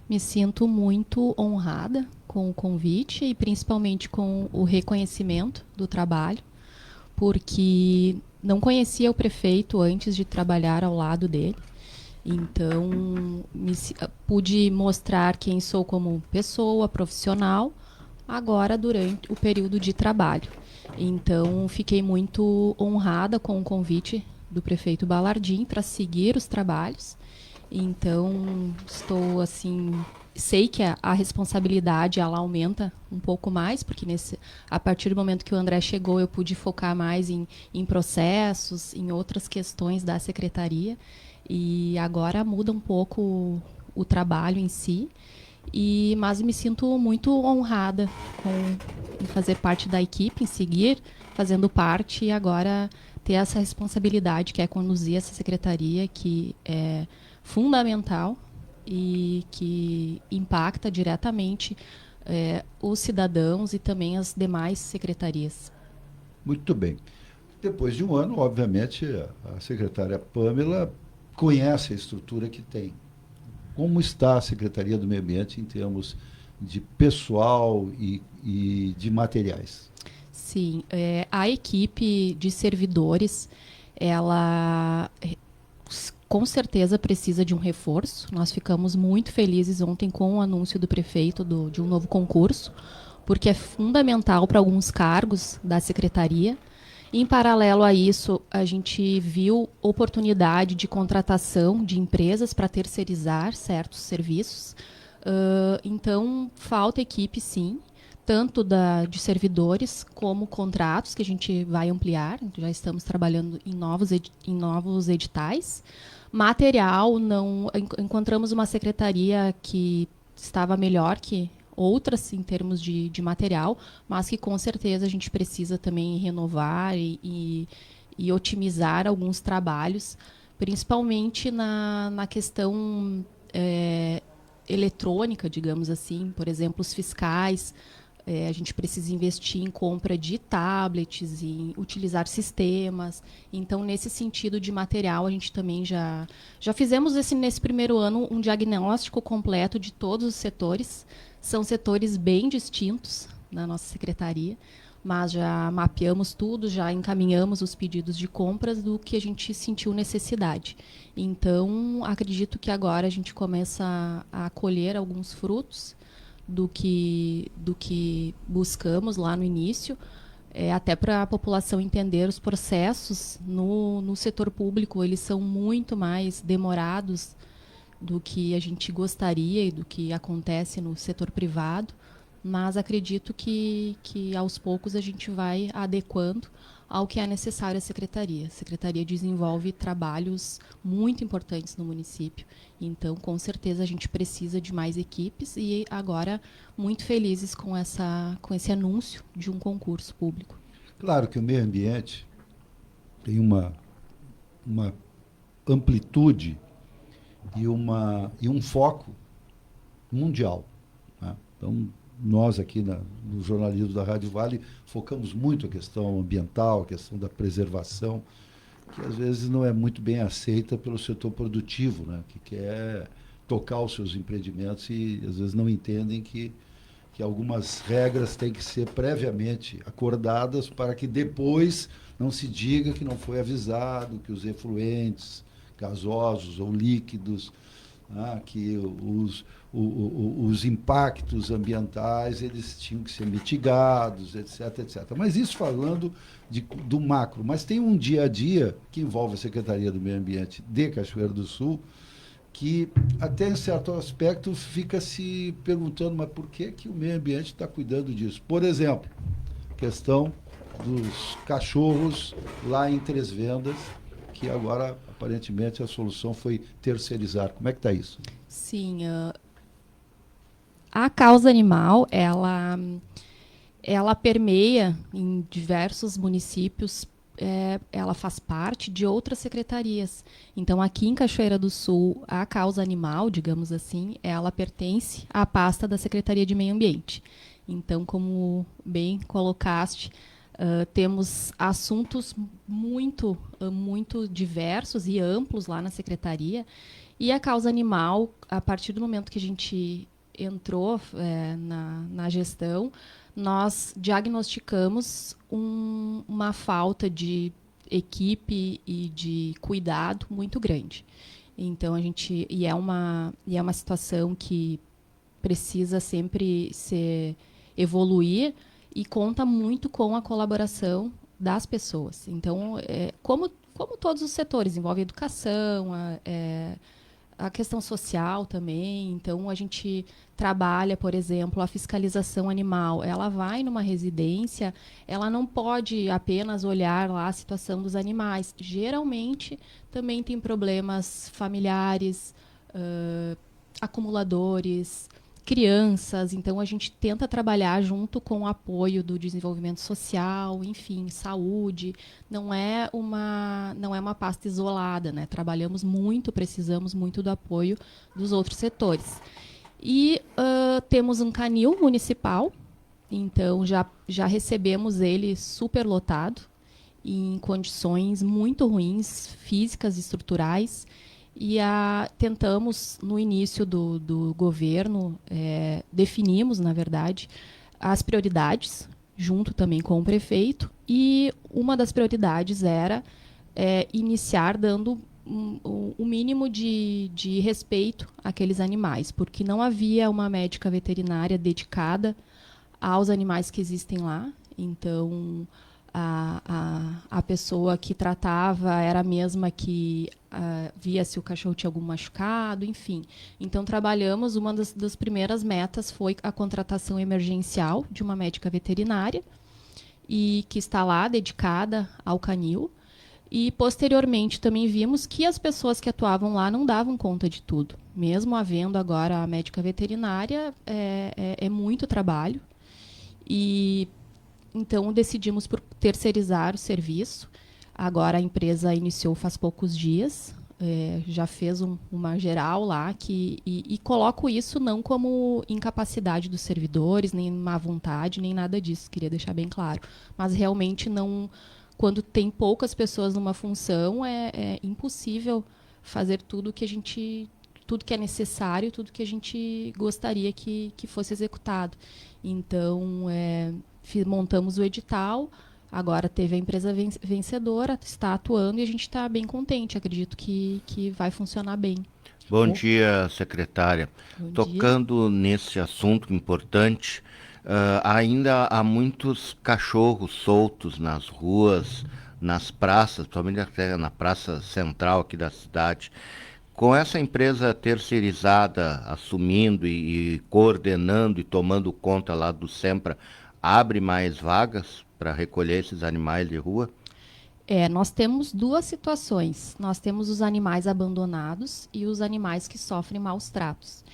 Me sinto muito honrada com o convite e principalmente com o reconhecimento do trabalho, porque não conhecia o prefeito antes de trabalhar ao lado dele. Então, pude mostrar quem sou como pessoa, profissional, agora durante o período de trabalho. Então, fiquei muito honrada com o convite do prefeito Balardim para seguir os trabalhos. Então, estou assim, sei que a responsabilidade ela aumenta um pouco mais, porque a partir do momento que o André chegou, eu pude focar mais em processos, em outras questões da secretaria. E agora muda um pouco o trabalho em si. Mas me sinto muito honrada em fazer parte da equipe, em seguir fazendo parte e agora ter essa responsabilidade que é conduzir essa secretaria, que é fundamental e que impacta diretamente os cidadãos e também as demais secretarias. Muito bem. Depois de um ano, obviamente, a secretária Pamela conhece a estrutura que tem. Como está a Secretaria do Meio Ambiente em termos de pessoal e de materiais? Sim, a equipe de servidores, ela com certeza precisa de um reforço. Nós ficamos muito felizes ontem com o anúncio do prefeito de um novo concurso, porque é fundamental para alguns cargos da secretaria. Em paralelo a isso, a gente viu oportunidade de contratação de empresas para terceirizar certos serviços. Então, falta equipe, sim, tanto de servidores como contratos, que a gente vai ampliar. Já estamos trabalhando em novos editais. Material, não encontramos uma secretaria que estava melhor que outras em termos de material, mas que com certeza a gente precisa também renovar e otimizar alguns trabalhos, principalmente na questão eletrônica, digamos assim, por exemplo, os fiscais. A gente precisa investir em compra de tablets, em utilizar sistemas. Então, nesse sentido de material, a gente também já fizemos nesse primeiro ano um diagnóstico completo de todos os setores. São setores bem distintos na nossa secretaria, mas já mapeamos tudo, já encaminhamos os pedidos de compras do que a gente sentiu necessidade. Então, acredito que agora a gente começa a colher alguns frutos do que buscamos lá no início, até para a população entender os processos no setor público, eles são muito mais demorados do que a gente gostaria e do que acontece no setor privado, mas acredito que aos poucos a gente vai adequando ao que é necessário à secretaria. A secretaria desenvolve trabalhos muito importantes no município, então com certeza a gente precisa de mais equipes e agora muito felizes com esse anúncio de um concurso público. Claro que o meio ambiente tem uma amplitude e um foco mundial, né? Então, nós aqui no jornalismo da Rádio Vale focamos muito a questão ambiental, a questão da preservação, que às vezes não é muito bem aceita pelo setor produtivo, né? Que quer tocar os seus empreendimentos e às vezes não entendem que algumas regras têm que ser previamente acordadas para que depois não se diga que não foi avisado, que os efluentes gasosos ou líquidos, que os impactos ambientais eles tinham que ser mitigados, etc, etc. Mas isso falando do macro. Mas tem um dia a dia que envolve a Secretaria do Meio Ambiente de Cachoeira do Sul, que até em certo aspecto fica se perguntando, mas por que o meio ambiente está cuidando disso? Por exemplo, questão dos cachorros lá em Três Vendas, que agora aparentemente a solução foi terceirizar. Como é que está isso? Sim, a causa animal, ela permeia em diversos municípios, ela faz parte de outras secretarias. Então, aqui em Cachoeira do Sul, a causa animal, digamos assim, ela pertence à pasta da Secretaria de Meio Ambiente. Então, como bem colocaste, temos assuntos muito diversos e amplos lá na secretaria E a causa animal, a partir do momento que a gente entrou na gestão, nós diagnosticamos uma falta de equipe e de cuidado muito grande. Então a gente é uma situação que precisa sempre evoluir e conta muito com a colaboração das pessoas. Então, como todos os setores, envolve a educação, a questão social também. Então, a gente trabalha, por exemplo, a fiscalização animal. Ela vai numa residência, ela não pode apenas olhar lá a situação dos animais. Geralmente, também tem problemas familiares, acumuladores, crianças. Então, a gente tenta trabalhar junto com o apoio do desenvolvimento social, enfim, saúde. Não é uma pasta isolada, né? Trabalhamos muito, precisamos muito do apoio dos outros setores. E temos um canil municipal, então já recebemos ele superlotado, em condições muito ruins, físicas e estruturais. E tentamos, no início do governo, definimos, na verdade, as prioridades, junto também com o prefeito, e uma das prioridades era iniciar dando o mínimo de respeito àqueles animais, porque não havia uma médica veterinária dedicada aos animais que existem lá. Então, a pessoa que tratava era a mesma que via se o cachorro tinha algum machucado, enfim. Então, trabalhamos, uma das primeiras metas foi a contratação emergencial de uma médica veterinária, e que está lá dedicada ao canil. E, posteriormente, também vimos que as pessoas que atuavam lá não davam conta de tudo. Mesmo havendo agora a médica veterinária, é muito trabalho. E então decidimos por terceirizar o serviço. Agora a empresa iniciou faz poucos dias, já fez uma geral lá, e coloco isso não como incapacidade dos servidores, nem má vontade, nem nada disso, queria deixar bem claro. Mas realmente não, quando tem poucas pessoas numa função, é impossível fazer tudo que é necessário, tudo que a gente gostaria que fosse executado. Então, montamos o edital, agora teve a empresa vencedora, está atuando, e a gente está bem contente. Acredito que vai funcionar bem. Bom dia, secretária. Bom dia. Tocando nesse assunto importante, ainda há muitos cachorros soltos nas ruas, nas praças, principalmente até na praça central aqui da cidade. Com essa empresa terceirizada assumindo e coordenando e tomando conta lá do SEMPRA, abre mais vagas para recolher esses animais de rua? Nós temos duas situações. Nós temos os animais abandonados e os animais que sofrem maus tratos.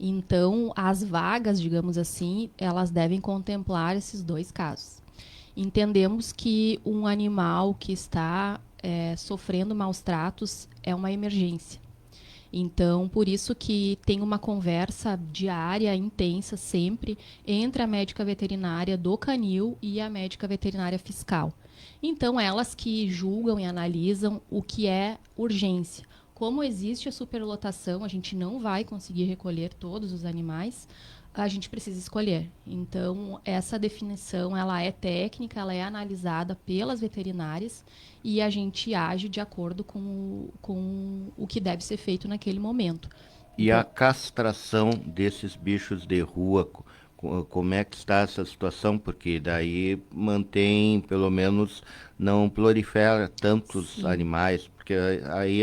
Então, as vagas, digamos assim, elas devem contemplar esses dois casos. Entendemos que um animal que está sofrendo maus tratos é uma emergência. Então, por isso que tem uma conversa diária, intensa, sempre, entre a médica veterinária do canil e a médica veterinária fiscal. Então, elas que julgam e analisam o que é urgência. Como existe a superlotação, a gente não vai conseguir recolher todos os animais, a gente precisa escolher. Então, essa definição, ela é técnica, ela é analisada pelas veterinárias, e a gente age de acordo com o que deve ser feito naquele momento. E a castração desses bichos de rua, como é que está essa situação? Porque daí mantém, pelo menos, não prolifera tantos Sim. animais, porque aí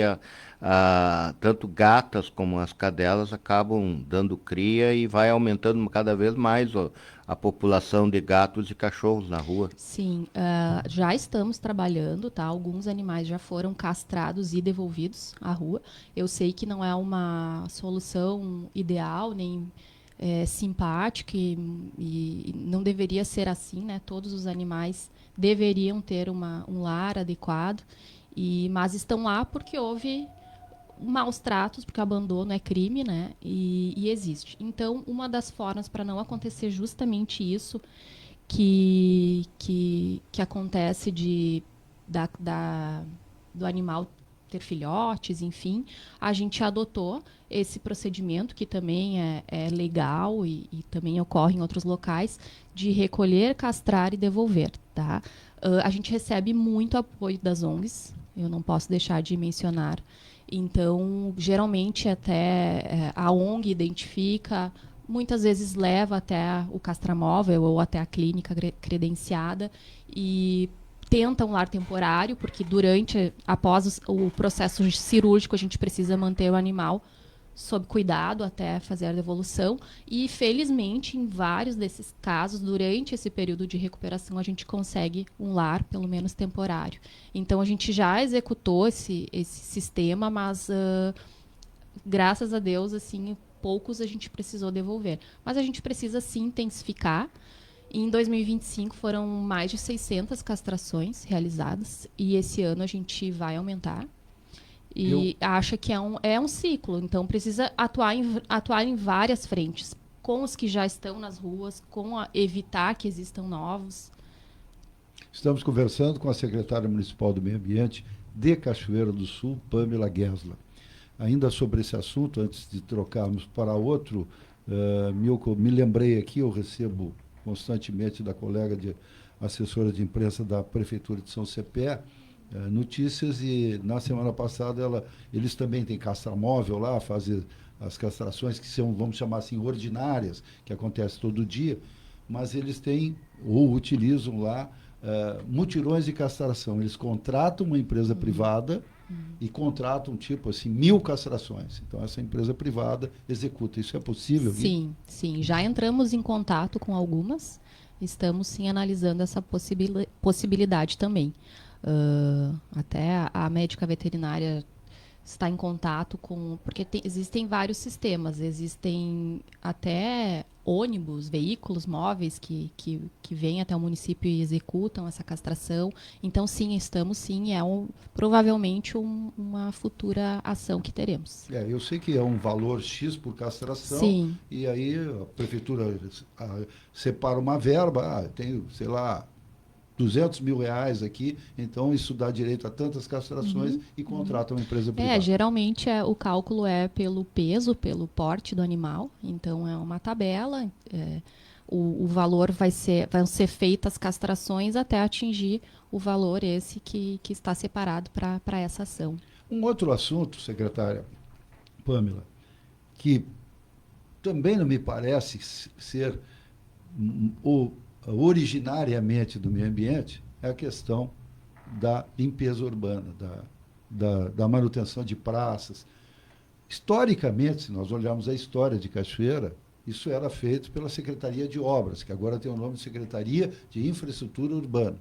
tanto gatas como as cadelas acabam dando cria e vai aumentando cada vez mais a população de gatos e cachorros na rua. Sim, já estamos trabalhando, tá? Alguns animais já foram castrados e devolvidos à rua. Eu sei que não é uma solução ideal, nem simpática, e não deveria ser assim, né? Todos os animais deveriam ter um lar adequado, mas estão lá porque houve maus tratos, porque abandono é crime, né? E existe. Então, uma das formas para não acontecer justamente isso que acontece do animal ter filhotes, enfim, a gente adotou esse procedimento, que também é legal e também ocorre em outros locais, de recolher, castrar e devolver, tá? A gente recebe muito apoio das ONGs, eu não posso deixar de mencionar. Então, geralmente, até a ONG identifica, muitas vezes leva até o castramóvel ou até a clínica credenciada e tenta um lar temporário, porque após o processo cirúrgico, a gente precisa manter o animal sob cuidado até fazer a devolução. E, felizmente, em vários desses casos, durante esse período de recuperação, a gente consegue um lar, pelo menos temporário. Então, a gente já executou esse sistema, mas, graças a Deus, assim, poucos a gente precisou devolver. Mas a gente precisa, sim, intensificar. Em 2025 foram mais de 600 castrações realizadas e esse ano a gente vai aumentar. E acha que é um ciclo, então precisa atuar em várias frentes, com os que já estão nas ruas, evitar que existam novos. Estamos conversando com a secretária municipal do Meio Ambiente de Cachoeira do Sul, Pamela Gessler. Ainda sobre esse assunto, antes de trocarmos para outro, Milko, me lembrei aqui, eu recebo constantemente da colega assessora de imprensa da Prefeitura de São Cepé, notícias, e na semana passada eles também têm castramóvel lá, fazem as castrações que são, vamos chamar assim, ordinárias, que acontecem todo dia, mas eles têm ou utilizam lá mutirões de castração. Eles contratam uma empresa privada e contratam, tipo assim, 1000 castrações. Então, essa empresa privada executa. Isso é possível? Sim, sim. Já entramos em contato com algumas. Estamos, sim, analisando essa possibilidade também. Até a médica veterinária está em contato com... Porque existem vários sistemas. Existem até ônibus, veículos móveis que vêm até o município e executam essa castração. Então, sim, estamos, sim. Provavelmente uma futura ação que teremos. Eu sei que é um valor X por castração. Sim. E aí a prefeitura separa uma verba. Tenho, sei lá, 200 mil reais aqui, então isso dá direito a tantas castrações e contrata uma empresa privada. Geralmente o cálculo é pelo peso, pelo porte do animal, então é uma tabela, o valor vão ser feitas castrações até atingir o valor esse que está separado para essa ação. Um outro assunto, secretária Pamela, que também não me parece ser originariamente do meio ambiente, é a questão da limpeza urbana, da manutenção de praças. Historicamente, se nós olharmos a história de Cachoeira, isso era feito pela Secretaria de Obras, que agora tem o nome de Secretaria de Infraestrutura Urbana.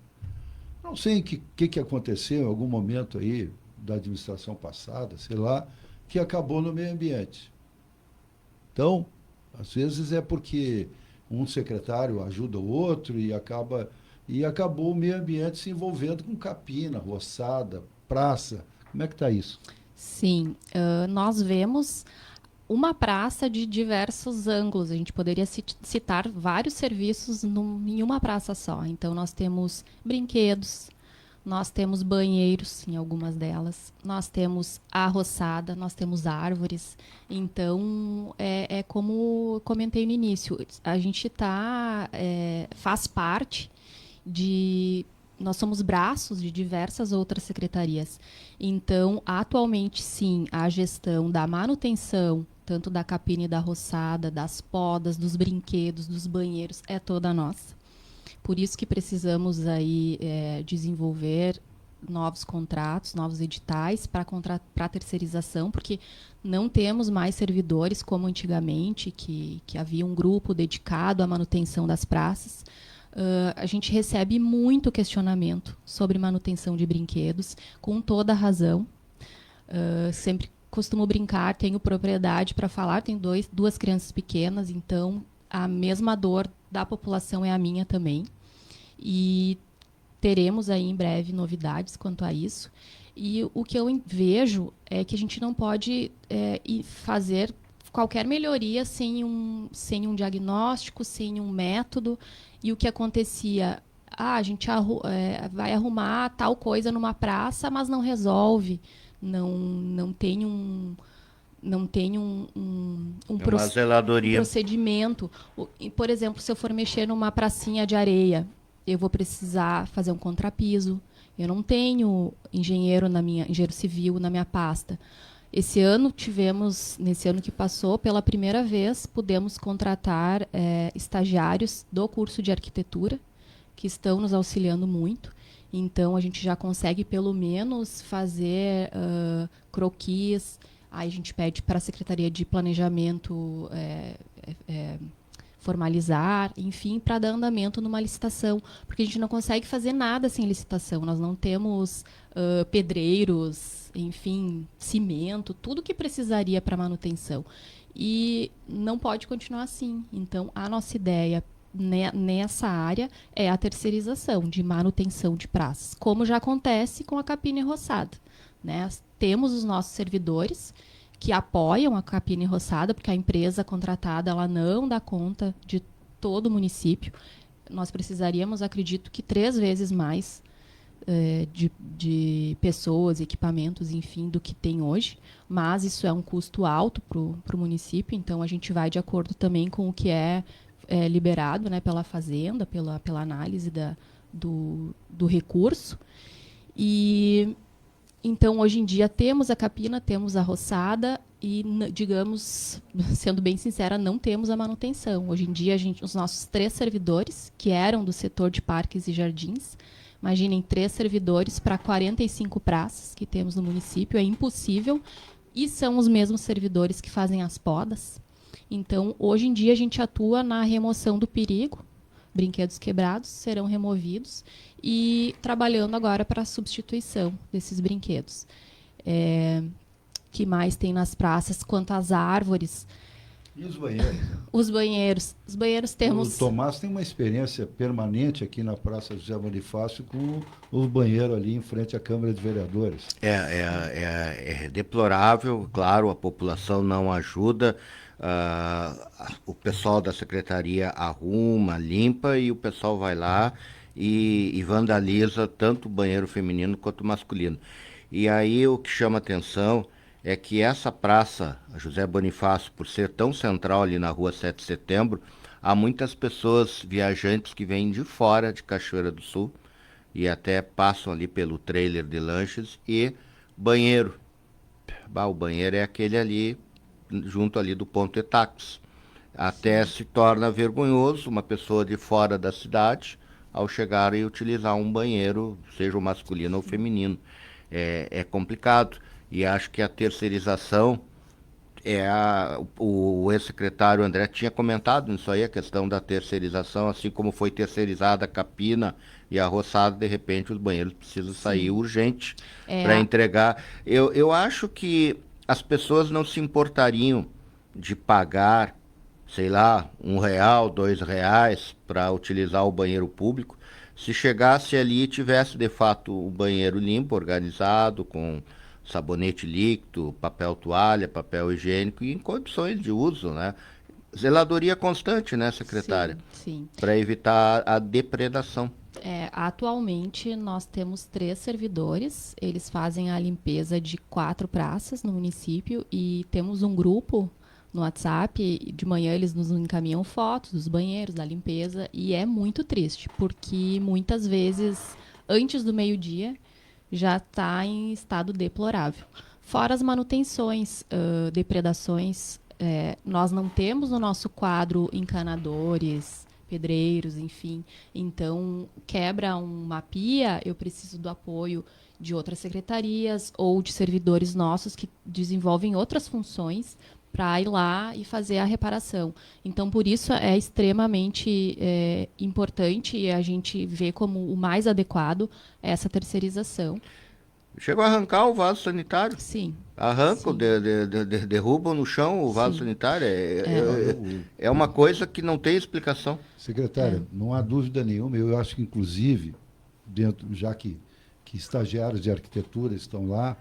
Não sei o que aconteceu em algum momento aí da administração passada, sei lá, que acabou no meio ambiente. Então, às vezes é porque um secretário ajuda o outro e acabou o meio ambiente se envolvendo com capina, roçada, praça. Como é que está isso? Sim, nós vemos uma praça de diversos ângulos. A gente poderia citar vários serviços em uma praça só. Então, nós temos brinquedos, nós temos banheiros em algumas delas, nós temos a roçada, nós temos árvores. Então, é como eu comentei no início, a gente faz parte nós somos braços de diversas outras secretarias. Então, atualmente, sim, a gestão da manutenção, tanto da capina e da roçada, das podas, dos brinquedos, dos banheiros, é toda nossa. Por isso que precisamos aí desenvolver novos contratos, novos editais para terceirização, porque não temos mais servidores como antigamente, que havia um grupo dedicado à manutenção das praças. A gente recebe muito questionamento sobre manutenção de brinquedos, com toda a razão. Sempre costumo brincar, tenho propriedade para falar, tenho duas crianças pequenas, então a mesma dor da população é a minha também. E teremos aí em breve novidades quanto a isso. E o que eu vejo é que a gente não pode fazer qualquer melhoria sem um diagnóstico, sem um método. E o que acontecia, a gente vai arrumar tal coisa numa praça, mas não resolve. não tem um Uma zeladoria. procedimento. Por exemplo, se eu for mexer numa pracinha de areia, eu vou precisar fazer um contrapiso. Eu não tenho engenheiro civil na minha pasta. Nesse ano que passou, pela primeira vez, pudemos contratar estagiários do curso de arquitetura, que estão nos auxiliando muito. Então, a gente já consegue, pelo menos, fazer croquis. Aí a gente pede para a Secretaria de Planejamento formalizar, enfim, para dar andamento numa licitação. Porque a gente não consegue fazer nada sem licitação. Nós não temos pedreiros, enfim, cimento, tudo que precisaria para manutenção. E não pode continuar assim. Então, a nossa ideia nessa área é a terceirização de manutenção de praças, como já acontece com a capina enroçada, né? Temos os nossos servidores que apoiam a capina enroçada, porque a empresa contratada ela não dá conta de todo o município. Nós precisaríamos, acredito que 3 vezes mais de pessoas, equipamentos, enfim, do que tem hoje, mas isso é um custo alto para o município, então a gente vai de acordo também com o que é liberado, né, pela Fazenda, pela análise do recurso. E então, hoje em dia, temos a capina, temos a roçada e, digamos, sendo bem sincera, não temos a manutenção. Hoje em dia, os nossos 3 servidores, que eram do setor de parques e jardins, imaginem 3 servidores para 45 praças que temos no município, é impossível, e são os mesmos servidores que fazem as podas. Então, hoje em dia, a gente atua na remoção do perigo, brinquedos quebrados serão removidos e trabalhando agora para a substituição desses brinquedos. Que mais tem nas praças? Quanto às árvores? E os banheiros? Os banheiros temos... O Tomás tem uma experiência permanente aqui na Praça José Bonifácio com o banheiro ali em frente à Câmara de Vereadores. É deplorável, claro, a população não ajuda. O pessoal da secretaria arruma, limpa e o pessoal vai lá e vandaliza tanto o banheiro feminino quanto o masculino. E aí o que chama atenção é que essa praça, José Bonifácio, por ser tão central ali na rua 7 de setembro, há muitas pessoas viajantes que vêm de fora de Cachoeira do Sul e até passam ali pelo trailer de lanches e banheiro. O banheiro é aquele ali junto ali do ponto Etax. Até se torna vergonhoso uma pessoa de fora da cidade ao chegar e utilizar um banheiro, seja o masculino ou feminino. É complicado. E acho que a terceirização o ex-secretário André tinha comentado isso aí, a questão da terceirização, assim como foi terceirizada a capina e a roçada, de repente os banheiros precisam sair urgente para entregar. Eu acho que as pessoas não se importariam de pagar, sei lá, R$1, R$2 para utilizar o banheiro público, se chegasse ali e tivesse de fato o banheiro limpo, organizado, com sabonete líquido, papel toalha, papel higiênico e em condições de uso, né? Zeladoria constante, né, secretária? Sim. Para evitar a depredação. Atualmente, nós temos 3 servidores, eles fazem a limpeza de 4 praças no município e temos um grupo no WhatsApp, de manhã eles nos encaminham fotos dos banheiros, da limpeza, e é muito triste, porque muitas vezes, antes do meio-dia, já está em estado deplorável. Fora as manutenções, depredações, nós não temos no nosso quadro encanadores, pedreiros, enfim. Então, quebra uma pia, eu preciso do apoio de outras secretarias ou de servidores nossos que desenvolvem outras funções para ir lá e fazer a reparação. Então, por isso, é extremamente importante e a gente vê como o mais adequado essa terceirização. Chegou a arrancar o vaso sanitário? Sim. Arrancam, derrubam no chão o vaso sanitário. É uma coisa que não tem explicação. Secretária, não há dúvida nenhuma. Eu acho que, inclusive, já que estagiários de arquitetura estão lá,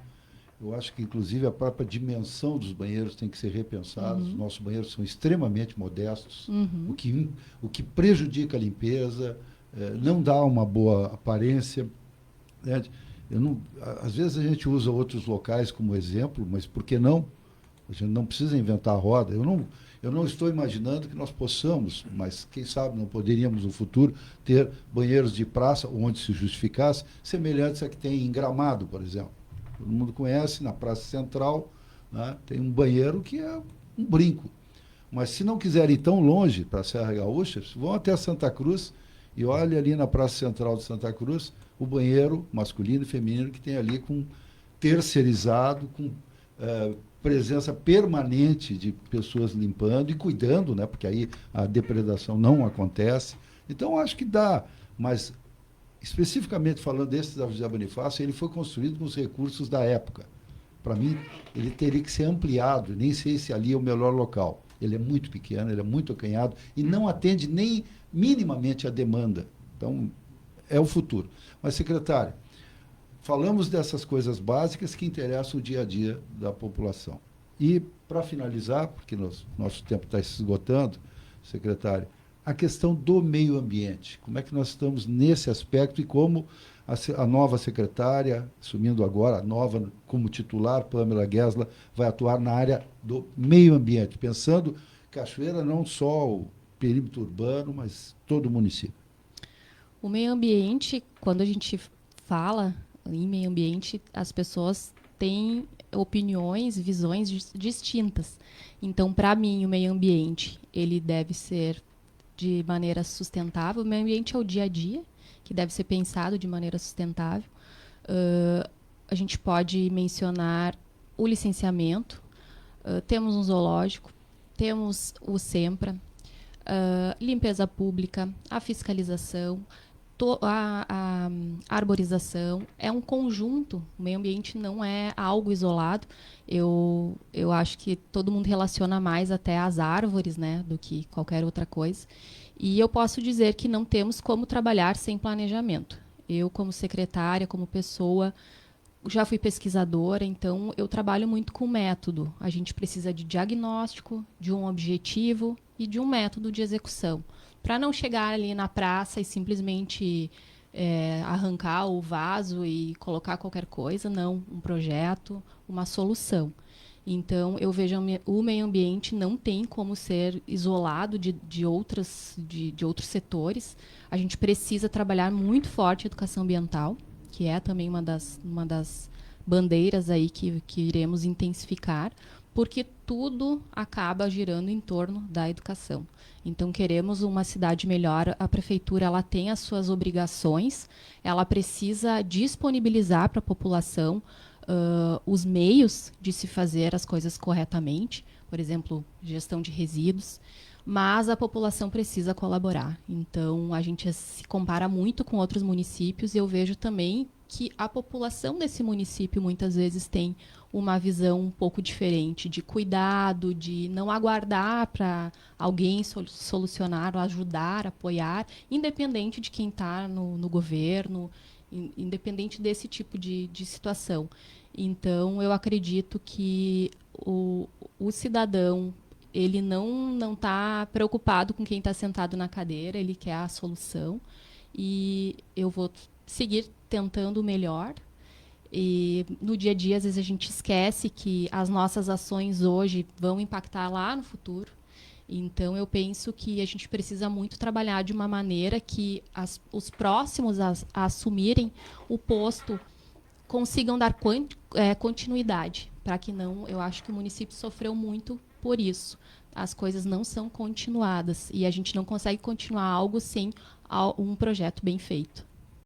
eu acho que, inclusive, a própria dimensão dos banheiros tem que ser repensada. Os nossos banheiros são extremamente modestos, o que prejudica a limpeza, não dá uma boa aparência, né? Às vezes a gente usa outros locais como exemplo, mas por que não? A gente não precisa inventar a roda. Eu não estou imaginando que nós possamos, mas quem sabe não poderíamos no futuro ter banheiros de praça, onde se justificasse, semelhantes a que tem em Gramado, por exemplo. Todo mundo conhece, na Praça Central, né, tem um banheiro que é um brinco. Mas se não quiserem ir tão longe para a Serra Gaúcha, vão até Santa Cruz e olhem ali na Praça Central de Santa Cruz o banheiro masculino e feminino que tem ali com terceirizado, com presença permanente de pessoas limpando e cuidando, né? Porque aí a depredação não acontece. Então, acho que dá, mas especificamente falando desse da José Bonifácio, ele foi construído com os recursos da época. Para mim, ele teria que ser ampliado, nem sei se ali é o melhor local. Ele é muito pequeno, ele é muito acanhado e não atende nem minimamente a demanda. Então, é o futuro. Mas, secretário, falamos dessas coisas básicas que interessam o dia a dia da população. E, para finalizar, porque nosso tempo está se esgotando, secretário, a questão do meio ambiente. Como é que nós estamos nesse aspecto e como a nova secretária, assumindo agora, a nova como titular, Pamela Gesla, vai atuar na área do meio ambiente, pensando Cachoeira não só o perímetro urbano, mas todo o município. O meio ambiente, quando a gente fala em meio ambiente, as pessoas têm opiniões, visões distintas. Então, para mim, o meio ambiente, ele deve ser de maneira sustentável. O meio ambiente é o dia a dia, que deve ser pensado de maneira sustentável. A gente pode mencionar o licenciamento, temos um zoológico, temos o SEMPRA, limpeza pública, a fiscalização, a arborização. É um conjunto, o meio ambiente não é algo isolado. Eu acho que todo mundo relaciona mais até as árvores, né, do que qualquer outra coisa. E eu posso dizer que não temos como trabalhar sem planejamento. Eu, como secretária, como pessoa, já fui pesquisadora, então eu trabalho muito com método. A gente precisa de diagnóstico, de um objetivo e de um método de execução. Para não chegar ali na praça e simplesmente arrancar o vaso e colocar qualquer coisa, não. Um projeto, uma solução. Então, eu vejo o meio ambiente não tem como ser isolado de outros setores. A gente precisa trabalhar muito forte a educação ambiental, que é também uma das bandeiras aí que iremos intensificar, porque tudo acaba girando em torno da educação. Então, queremos uma cidade melhor. A prefeitura ela tem as suas obrigações, ela precisa disponibilizar para a população os meios de se fazer as coisas corretamente, por exemplo, gestão de resíduos, mas a população precisa colaborar. Então, a gente se compara muito com outros municípios e eu vejo também que a população desse município muitas vezes tem uma visão um pouco diferente de cuidado, de não aguardar para alguém solucionar, ajudar, apoiar, independente de quem está no governo, independente desse tipo de situação. Então, eu acredito que o cidadão ele não está preocupado com quem está sentado na cadeira, ele quer a solução. E eu vou seguir tentando o melhor. E no dia a dia, às vezes, a gente esquece que as nossas ações hoje vão impactar lá no futuro. Então, eu penso que a gente precisa muito trabalhar de uma maneira que os próximos a assumirem o posto consigam dar continuidade, para que não... Eu acho que o município sofreu muito por isso. As coisas não são continuadas e a gente não consegue continuar algo sem um projeto bem feito.